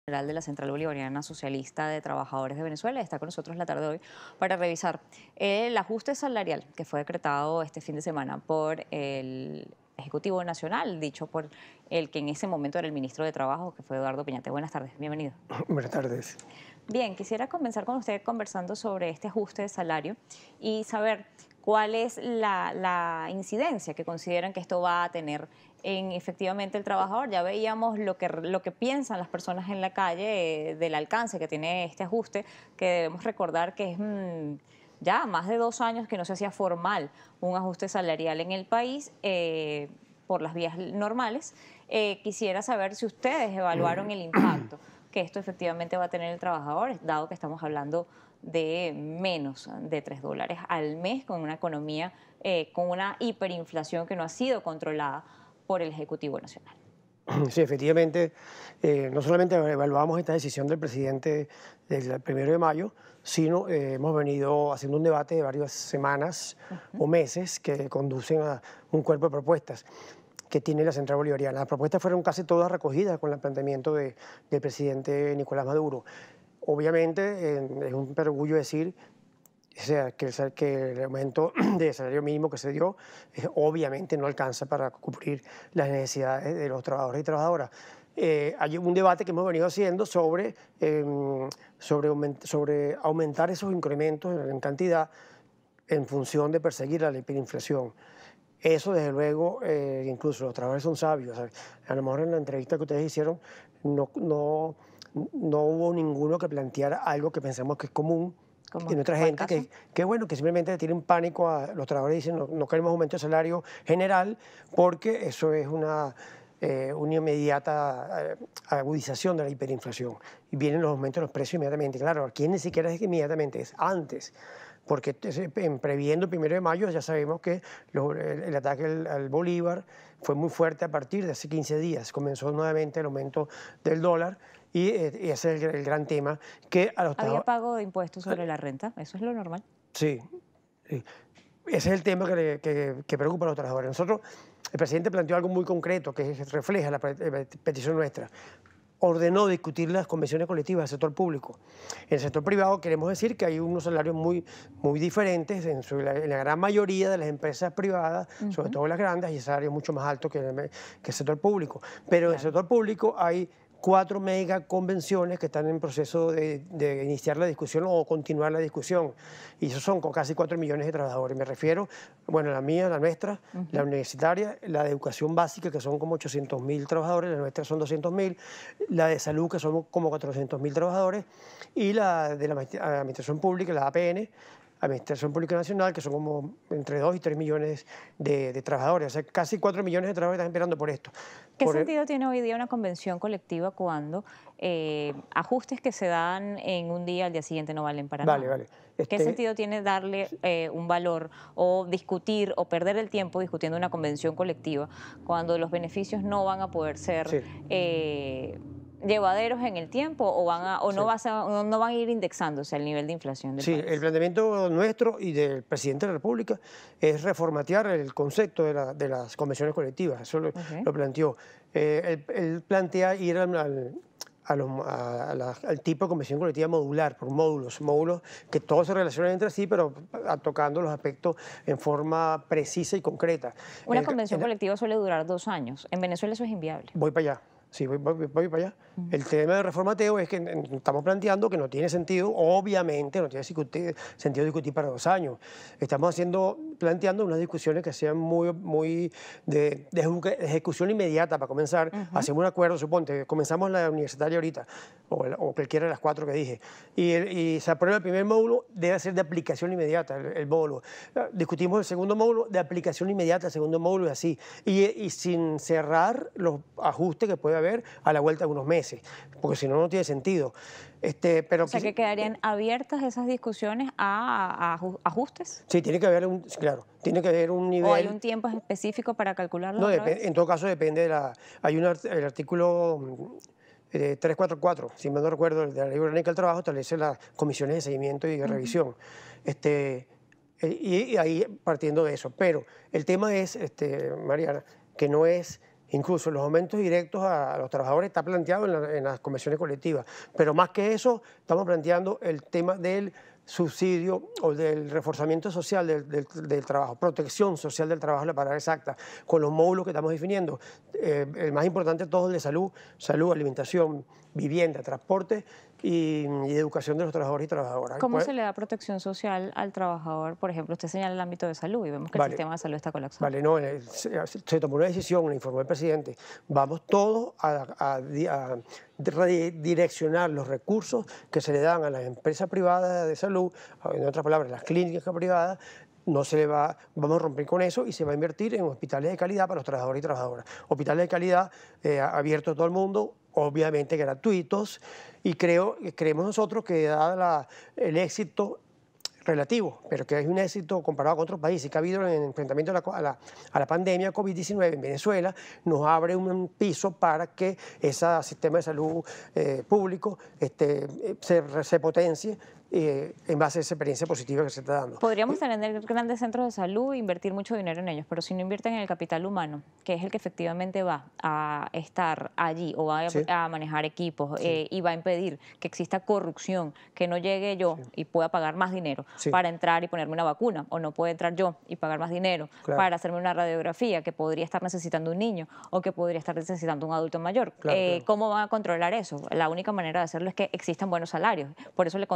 General de la Central Bolivariana Socialista de Trabajadores de Venezuela, está con nosotros la tarde de hoy para revisar el ajuste salarial que fue decretado este fin de semana por el Ejecutivo Nacional, dicho por el que en ese momento era el ministro de Trabajo, que fue Eduardo Piñate. Buenas tardes, bienvenido. Buenas tardes. Bien, quisiera comenzar con usted conversando sobre este ajuste de salario y saber cuál es la incidencia que consideran que esto va a tener en efectivamente el trabajador. Ya veíamos lo que piensan las personas en la calle del alcance que tiene este ajuste, que debemos recordar que es ya más de 2 años que no se hacía formal un ajuste salarial en el país por las vías normales. Quisiera saber si ustedes evaluaron el impacto que esto efectivamente va a tener el trabajador, dado que estamos hablando de menos de $3 al mes, con una economía, con una hiperinflación que no ha sido controlada por el Ejecutivo Nacional. Sí, efectivamente, no solamente evaluamos esta decisión del presidente del 1 de mayo, sino hemos venido haciendo un debate de varias semanas o meses que conducen a un cuerpo de propuestas que tiene la Central Bolivariana. Las propuestas fueron casi todas recogidas con el planteamiento del presidente Nicolás Maduro. Obviamente, es un orgullo decir, o sea, que el aumento de salario mínimo que se dio obviamente no alcanza para cubrir las necesidades de los trabajadores y trabajadoras. Hay un debate que hemos venido haciendo sobre aumentar esos incrementos en cantidad en función de perseguir la hiperinflación. Eso, desde luego, incluso los trabajadores son sabios. A lo mejor en la entrevista que ustedes hicieron no hubo ninguno que planteara algo que pensemos que es común en otra gente, que bueno, que simplemente tienen pánico a los trabajadores y dicen no queremos aumento de salario general porque eso es una inmediata agudización de la hiperinflación y vienen los aumentos de los precios inmediatamente. Claro, aquí ni siquiera es inmediatamente, es antes. Porque previendo el 1 de mayo ya sabemos que el ataque al Bolívar fue muy fuerte a partir de hace 15 días. Comenzó nuevamente el aumento del dólar y ese es el gran tema. Que a los ¿Había pago de impuestos sobre la renta? ¿Eso es lo normal? Sí, sí. Ese es el tema que preocupa a los trabajadores. Nosotros, el presidente planteó algo muy concreto que refleja la petición nuestra. Ordenó discutir las convenciones colectivas del sector público. En el sector privado queremos decir que hay unos salarios muy diferentes en la gran mayoría de las empresas privadas, sobre todo las grandes, hay salarios mucho más altos que el sector público. Pero en el sector público hay 4 mega convenciones que están en proceso de iniciar la discusión o continuar la discusión. Y esos son con casi 4 millones de trabajadores. Me refiero, bueno, la mía, la nuestra, la universitaria, la de educación básica, que son como 800.000 trabajadores, la nuestra son 200.000, la de salud, que son como 400.000 trabajadores, y la de la administración pública, la APN, Administración Pública Nacional, que son como entre 2 y 3 millones de trabajadores. O sea, casi 4 millones de trabajadores están esperando por esto. ¿Qué sentido tiene hoy día una convención colectiva cuando ajustes que se dan en un día al día siguiente no valen para nada? Vale. ¿Qué sentido tiene darle un valor o discutir o perder el tiempo discutiendo una convención colectiva cuando los beneficios no van a poder ser llevaderos en el tiempo o no van a ir indexándose al nivel de inflación del país? El planteamiento nuestro y del presidente de la República es reformatear el concepto de las convenciones colectivas. Eso lo planteó. Él plantea ir al tipo de convención colectiva modular, por módulos que todos se relacionan entre sí, pero tocando los aspectos en forma precisa y concreta. Una convención colectiva suele durar 2 años. En Venezuela eso es inviable. Voy para allá. Sí, voy para allá. El tema de reformateo es que estamos planteando que no tiene sentido, obviamente no tiene sentido discutir para 2 años. Estamos planteando unas discusiones que sean muy de ejecución inmediata para comenzar. Hacemos un acuerdo, suponte, comenzamos la universitaria ahorita, o cualquiera de las 4 que dije, y se aprueba el primer módulo, debe ser de aplicación inmediata el módulo. Discutimos el segundo módulo, de aplicación inmediata el segundo módulo y así. Y sin cerrar los ajustes que puede haber a la vuelta de unos meses, porque si no, no tiene sentido. O sea, que quedarían abiertas esas discusiones a ajustes. Sí, tiene que haber tiene que haber un nivel. ¿O hay un tiempo específico para calcularlo? No, en todo caso depende el artículo 344, si mal no recuerdo, de la Ley Orgánica del Trabajo, establece las comisiones de seguimiento y de revisión. Y ahí partiendo de eso. Pero el tema es, Mariana, que no es Incluso los aumentos directos a los trabajadores está planteado en las convenciones colectivas. Pero más que eso, estamos planteando el tema del subsidio o del reforzamiento social del trabajo, protección social del trabajo, la palabra exacta, con los módulos que estamos definiendo. El más importante de todos, el de salud, alimentación, vivienda, transporte y educación de los trabajadores y trabajadoras. ¿Cómo se le da protección social al trabajador? Por ejemplo, usted señala el ámbito de salud y vemos que el sistema de salud está colapsado. Vale, no, se tomó una decisión, le informó el presidente, vamos todos a redireccionar los recursos que se le dan a las empresas privadas de salud, en otras palabras, las clínicas privadas. No se le va, vamos a romper con eso y se va a invertir en hospitales de calidad para los trabajadores y trabajadoras. Hospitales de calidad abiertos a todo el mundo, obviamente gratuitos, y creemos nosotros que dado el éxito relativo, pero que es un éxito comparado con otros países que ha habido en el enfrentamiento a la pandemia COVID-19 en Venezuela, nos abre un piso para que ese sistema de salud público se potencie en base a esa experiencia positiva que se está dando. Podríamos tener grandes centros de salud e invertir mucho dinero en ellos, pero si no invierten en el capital humano, que es el que efectivamente va a estar allí o va a manejar equipos y va a impedir que exista corrupción, que no llegue yo y pueda pagar más dinero para entrar y ponerme una vacuna, o no pueda entrar yo y pagar más dinero para hacerme una radiografía que podría estar necesitando un niño o que podría estar necesitando un adulto mayor. ¿Cómo van a controlar eso? La única manera de hacerlo es que existan buenos salarios. Por eso le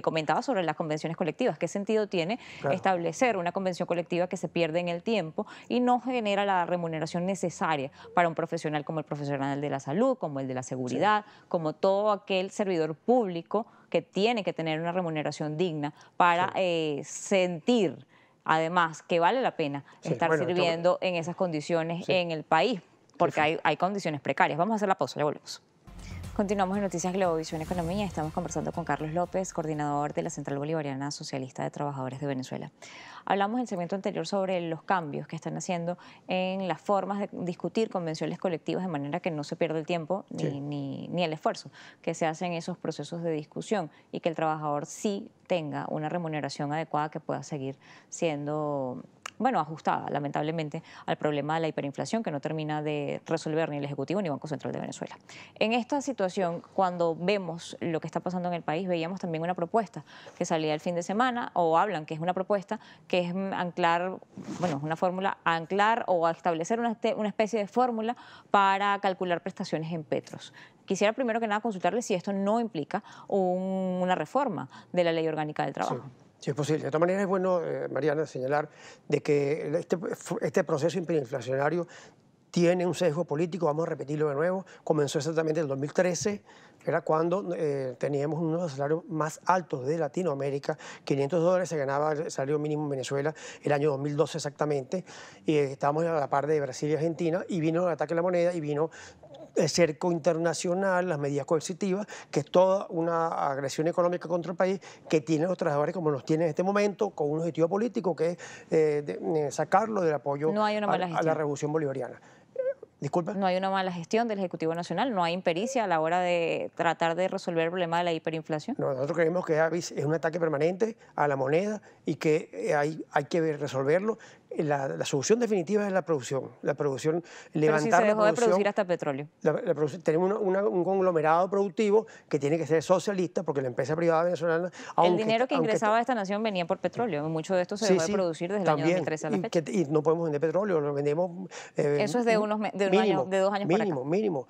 comentaba sobre las convenciones colectivas. ¿Qué sentido tiene establecer una convención colectiva que se pierde en el tiempo y no genera la remuneración necesaria para un profesional como el profesional de la salud, como el de la seguridad, como todo aquel servidor público que tiene que tener una remuneración digna para sentir, además, que vale la pena estar sirviendo en esas condiciones en el país, porque hay condiciones precarias? Vamos a hacer la pausa, ya volvemos. Continuamos en Noticias Globovisión Economía. Estamos conversando con Carlos López, coordinador de la Central Bolivariana Socialista de Trabajadores de Venezuela. Hablamos en el segmento anterior sobre los cambios que están haciendo en las formas de discutir convenciones colectivas de manera que no se pierda el tiempo ni el esfuerzo que se hace en esos procesos de discusión y que el trabajador sí tenga una remuneración adecuada que pueda seguir siendo ajustada, lamentablemente, al problema de la hiperinflación que no termina de resolver ni el Ejecutivo ni Banco Central de Venezuela. En esta situación, cuando vemos lo que está pasando en el país, veíamos también una propuesta que salía el fin de semana, o hablan que es una propuesta que es anclar, una fórmula, anclar o establecer una especie de fórmula para calcular prestaciones en petros. Quisiera primero que nada consultarle si esto no implica una reforma de la Ley Orgánica del Trabajo. Sí, es posible. De todas maneras es bueno, Mariana, señalar de que este proceso hiperinflacionario tiene un sesgo político. Vamos a repetirlo de nuevo. Comenzó exactamente en el 2013, era cuando teníamos uno de los salarios más altos de Latinoamérica. $500 se ganaba el salario mínimo en Venezuela el año 2012 exactamente, y estábamos a la par de Brasil y Argentina, y vino el ataque a la moneda y vino el cerco internacional, las medidas coercitivas, que es toda una agresión económica contra el país que tienen los trabajadores como los tienen en este momento, con un objetivo político que es sacarlo del apoyo a la revolución bolivariana. Disculpa. No hay una mala gestión del Ejecutivo Nacional, no hay impericia a la hora de tratar de resolver el problema de la hiperinflación. No, nosotros creemos que es un ataque permanente a la moneda y que hay que resolverlo. La solución definitiva es la producción. Pero si se dejó de producir hasta petróleo. Tenemos un conglomerado productivo que tiene que ser socialista, porque la empresa privada venezolana... El dinero que ingresaba a esta nación venía por petróleo. Mucho de esto se dejó de producir desde el año 2013 a la fecha. Y no podemos vender petróleo, lo vendemos... Eso es de 2 años para acá. Mínimo.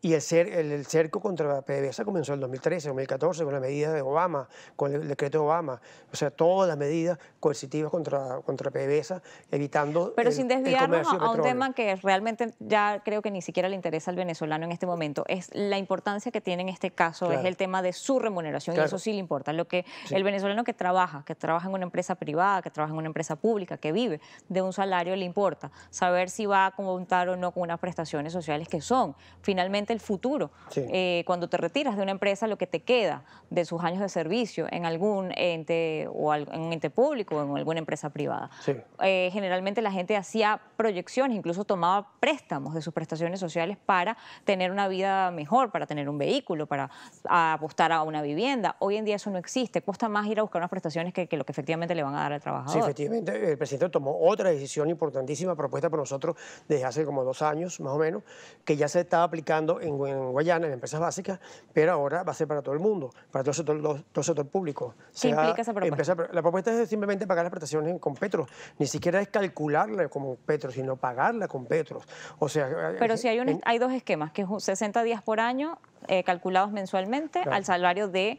Y el cerco contra PDVSA comenzó en el 2013, 2014, con la medida de Obama, con el decreto de Obama. O sea, todas las medidas coercitivas contra PDVSA, evitando Pero sin desviarnos a un tema que realmente ya creo que ni siquiera le interesa al venezolano en este momento, es la importancia que tiene en este caso, es el tema de su remuneración, y eso sí le importa. Lo que el venezolano que trabaja en una empresa privada, que trabaja en una empresa pública, que vive de un salario, le importa saber si va a contar o no con unas prestaciones sociales que son finalmente efectivamente el futuro. Sí. Cuando te retiras de una empresa, lo que te queda de sus años de servicio en algún ente o en un ente público o en alguna empresa privada. Sí. Generalmente la gente hacía proyecciones, incluso tomaba préstamos de sus prestaciones sociales para tener una vida mejor, para tener un vehículo, para apostar a una vivienda. Hoy en día eso no existe. Cuesta más ir a buscar unas prestaciones que lo que efectivamente le van a dar al trabajador. Sí, efectivamente, el presidente tomó otra decisión importantísima propuesta por nosotros desde hace como 2 años, más o menos, que ya se estaba aplicando en Guayana, en empresas básicas, pero ahora va a ser para todo el mundo, para todo el sector público. ¿Qué implica esa propuesta? La propuesta es simplemente pagar las prestaciones con Petros, ni siquiera es calcularla como Petros, sino pagarla con Petros. O sea, pero si hay 2 esquemas, que es 60 días por año calculados mensualmente al salario de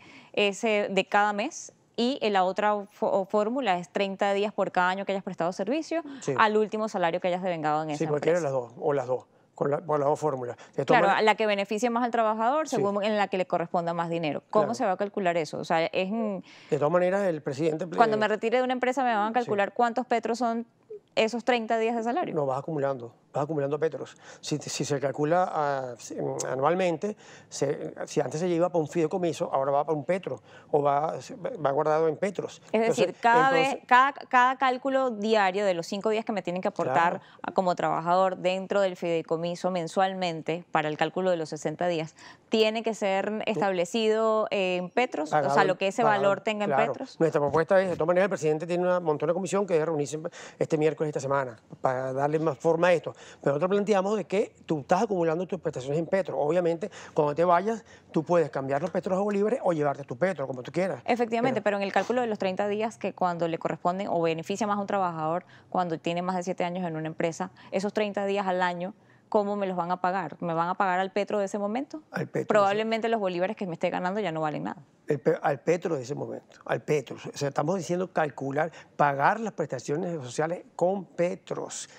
cada mes. Y la otra fórmula es 30 días por cada año que hayas prestado servicio al último salario que hayas devengado en esa empresa. Sí, cualquiera de las dos, o las dos, por las dos fórmulas. Claro, la que beneficie más al trabajador según en la que le corresponda más dinero. ¿Cómo se va a calcular eso? O sea, de todas maneras, el presidente... Cuando me retire de una empresa me van a calcular cuántos petros son esos 30 días de salario. No, vas acumulando petros. Si se calcula anualmente, si antes se lleva para un fideicomiso, ahora va para un petro o va guardado en petros. Es decir, cada cálculo diario de los 5 días que me tienen que aportar como trabajador dentro del fideicomiso mensualmente para el cálculo de los 60 días, tiene que ser establecido en petros, o sea, lo que ese valor tenga en petros. Nuestra propuesta es, de todas maneras, el presidente tiene un montón de comisión que debe reunirse este miércoles, esta semana, para darle más forma a esto. Pero nosotros planteamos de que tú estás acumulando tus prestaciones en petro. Obviamente, cuando te vayas, tú puedes cambiar los petros a bolívares o llevarte tu petro, como tú quieras. Efectivamente, pero en el cálculo de los 30 días que cuando le corresponden o beneficia más a un trabajador cuando tiene más de 7 años en una empresa, esos 30 días al año, ¿cómo me los van a pagar? ¿Me van a pagar al petro de ese momento? Al petro. Probablemente los bolívares que me esté ganando ya no valen nada. Al petro de ese momento, al petro. O sea, estamos diciendo calcular, pagar las prestaciones sociales con petros.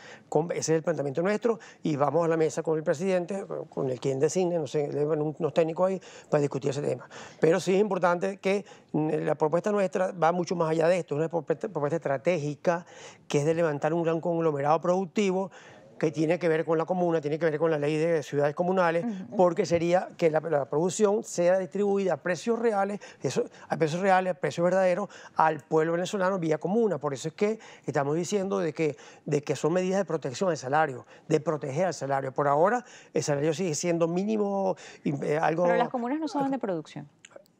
Ese es el planteamiento nuestro y vamos a la mesa con el presidente, con el quien designe, no sé, le van unos técnicos ahí para discutir ese tema. Pero sí es importante que la propuesta nuestra va mucho más allá de esto, es una propuesta estratégica que es de levantar un gran conglomerado productivo que tiene que ver con la comuna, tiene que ver con la ley de ciudades comunales, porque sería que la producción sea distribuida a precios reales, a precios verdaderos, al pueblo venezolano vía comuna. Por eso es que estamos diciendo de que son medidas de protección al salario, de proteger al salario. Por ahora, el salario sigue siendo mínimo, algo... Pero las comunas no son de producción.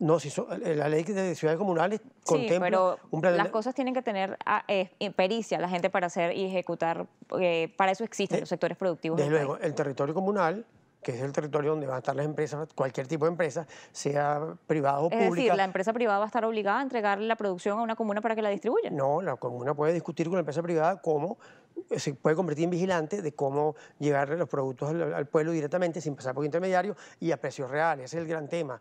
No, si la ley de ciudades comunales contempla pero un plan las cosas tienen que tener pericia la gente para hacer y ejecutar, para eso existen los sectores productivos. Desde luego, el territorio comunal, que es el territorio donde van a estar las empresas, cualquier tipo de empresa, sea privada o pública. Es decir, la empresa privada va a estar obligada a entregarle la producción a una comuna para que la distribuya. No, la comuna puede discutir con la empresa privada cómo se puede convertir en vigilante de cómo llegarle los productos al pueblo directamente sin pasar por intermediarios y a precios reales. Ese es el gran tema.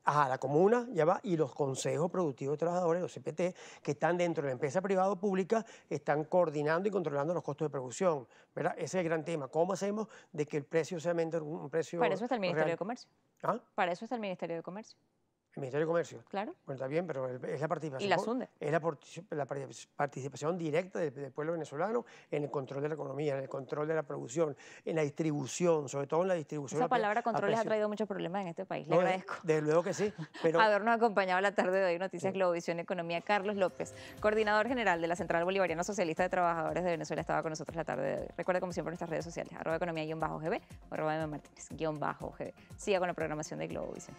La comuna ya va y los consejos productivos de trabajadores, los CPT, que están dentro de la empresa privada o pública, están coordinando y controlando los costos de producción, ¿verdad? Ese es el gran tema. ¿Cómo hacemos de que el precio sea un precio Para eso está el Ministerio real? de Comercio. Para eso está el Ministerio de Comercio. El Ministerio de Comercio. Claro. Bueno, está bien, pero es la participación. Y la SUNDE. Es la participación directa del pueblo venezolano en el control de la economía, en el control de la producción, en la distribución, sobre todo en la distribución. Esa palabra control les ha traído muchos problemas en este país. Le agradezco. Desde luego que sí. Pero... habernos acompañado la tarde de hoy, Noticias Globovisión Economía. Carlos López, coordinador general de la Central Bolivariana Socialista de Trabajadores de Venezuela, estaba con nosotros la tarde de hoy. Recuerda, como siempre, nuestras redes sociales, @economía_gb o @mmartinez_gb. Siga con la programación de Globovisión.